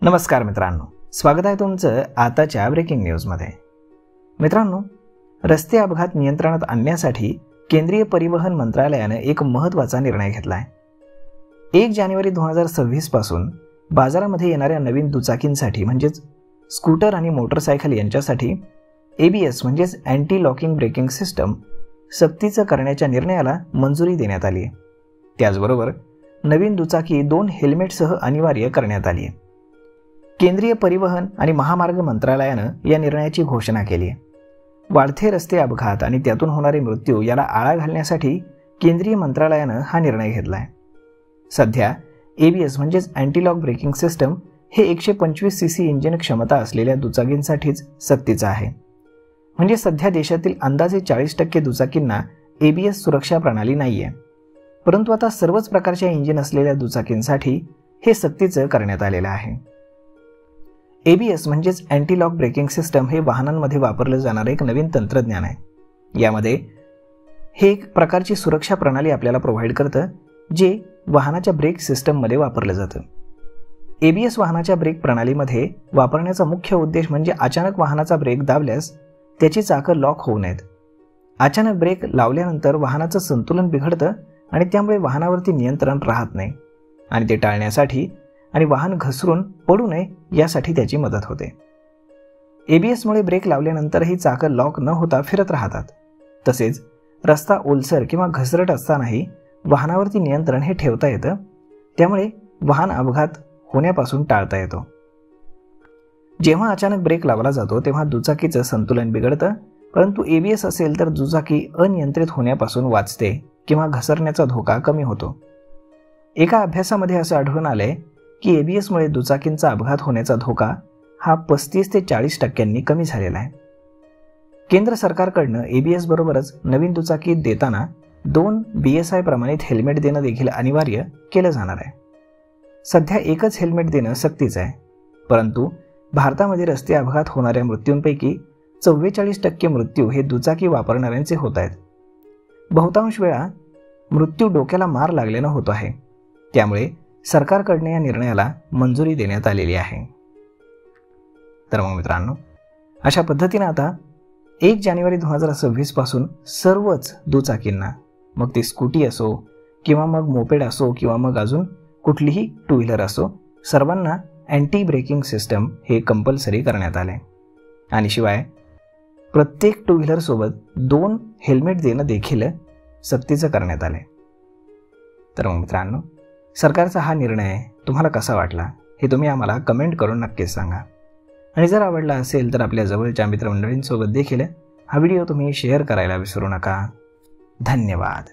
नमस्कार मित्रांनो, स्वागत आहे तुमचं आताच्या ब्रेकिंग न्यूजमध्ये। मित्रांनो, रस्ते अपघात नियंत्रणात आणण्यासाठी केंद्रीय परिवहन मंत्रालयाने एक महत्त्वाचा निर्णय घेतला आहे। 1 जानेवारी 2026 पासून बाजारामध्ये येणाऱ्या नवीन दुचाकींसाठी म्हणजेच स्कूटर आणि मोटरसायकल यांच्यासाठी ABS म्हणजेच अँटी लॉकिंग ब्रेकिंग सिस्टम सक्तीचं करण्याच्या निर्णयाला मंजुरी देण्यात आली आहे। त्याचबरोबर नवीन दुचाकी 2 हेल्मेटसह अनिवार्य करण्यात आली आहे। केंद्रीय परिवहन आणि महामार्ग मंत्रालयानं या निर्णयाची घोषणा केली आहे। वाढते रस्ते अपघात आणि त्यातून होणारे मृत्यू याला आळा घालण्यासाठी केंद्रीय मंत्रालयानं हा निर्णय घेतला आहे। सध्या ABS म्हणजेच अँटी लॉक ब्रेकिंग सिस्टम हे 125 cc इंजिन क्षमता असलेल्या दुचाकींसाठीच सक्तीचं आहे। म्हणजे सध्या देशातील अंदाजे 40% दुचाकींना ABS सुरक्षा प्रणाली नाही आहे, परंतु आता सर्वच प्रकारच्या इंजिन असलेल्या दुचाकींसाठी हे सक्तीचं करण्यात आलेलं आहे। ABS म्हणजेच अँटी लॉक ब्रेकिंग सिस्टम हे वाहनांमध्ये वापरलं जाणारं एक नवीन तंत्रज्ञान आहे। यामध्ये हे एक प्रकारची सुरक्षा प्रणाली आपल्याला प्रोव्हाइड करतं, जे वाहनाच्या ब्रेक सिस्टममध्ये वापरलं जातं। ABS वाहनाच्या ब्रेक प्रणालीमध्ये वापरण्याचा मुख्य उद्देश म्हणजे अचानक वाहनाचा ब्रेक दाबल्यास त्याची चाकं लॉक होऊ नयेत। अचानक ब्रेक लावल्यानंतर वाहनाचं संतुलन बिघडतं आणि त्यामुळे वाहनावरती नियंत्रण राहत नाही आणि ते टाळण्यासाठी आणि वाहन घसरून पडू नये यासाठी त्याची मदत होते। ABS मुळे ब्रेक लावल्यानंतरही चाकं लॉक न होता फिरत राहतात। तसेच रस्ता ओलसर किंवा घसरट असतानाही वाहनावरती नियंत्रण हे ठेवता येतं, त्यामुळे वाहन अपघात होण्यापासून टाळता येतो। जेव्हा अचानक ब्रेक लावला जातो तेव्हा दुचाकीचं संतुलन बिघडतं, परंतु ABS असेल तर दुचाकी अनियंत्रित होण्यापासून वाचते किंवा घसरण्याचा धोका कमी होतो। एका अभ्यासामध्ये असं आढळून आलंय की ABS मुळे दुचाकींचा अपघात होण्याचा धोका हा 35 ते 40% कमी झालेला आहे। केंद्र सरकारकडनं ABS बरोबरच नवीन दुचाकी देताना 2 BSI प्रमाणित हेल्मेट देणं देखील अनिवार्य केलं जाणार आहे। सध्या एकच हेल्मेट देणं सक्तीचं आहे, परंतु भारतामध्ये रस्ते अपघात होणाऱ्या मृत्यूंपैकी 44% मृत्यू हे दुचाकी वापरणाऱ्यांचे होत आहेत। बहुतांश वेळा मृत्यू डोक्याला मार लागल्यानं होतो आहे, त्यामुळे सरकारकडनं या निर्णयाला मंजुरी देण्यात आलेली आहे। तर मग मित्रांनो, अशा पद्धतीने आता 1 जानेवारी 2026 पासून सर्वच दुचाकींना, मग ती स्कूटी असो किंवा मग मोपेड असो किंवा मग अजून कुठलीही टू व्हीलर असो, सर्वांना अँटी ब्रेकिंग सिस्टम हे कंपल्सरी करण्यात आले आणि शिवाय प्रत्येक टू व्हीलर सोबत 2 हेल्मेट देणं देखील सक्तीचं करण्यात आले। तर मग मित्रांनो, सरकारचा हा निर्णय तुम्हाला कसा वाटला हे तुम्ही आम्हाला कमेंट करून नक्कीच सांगा आणि जर आवडला असेल तर आपल्या जवळच्या मित्रमंडळींसोबत देखील हा व्हिडिओ तुम्ही शेअर करायला विसरू नका। धन्यवाद।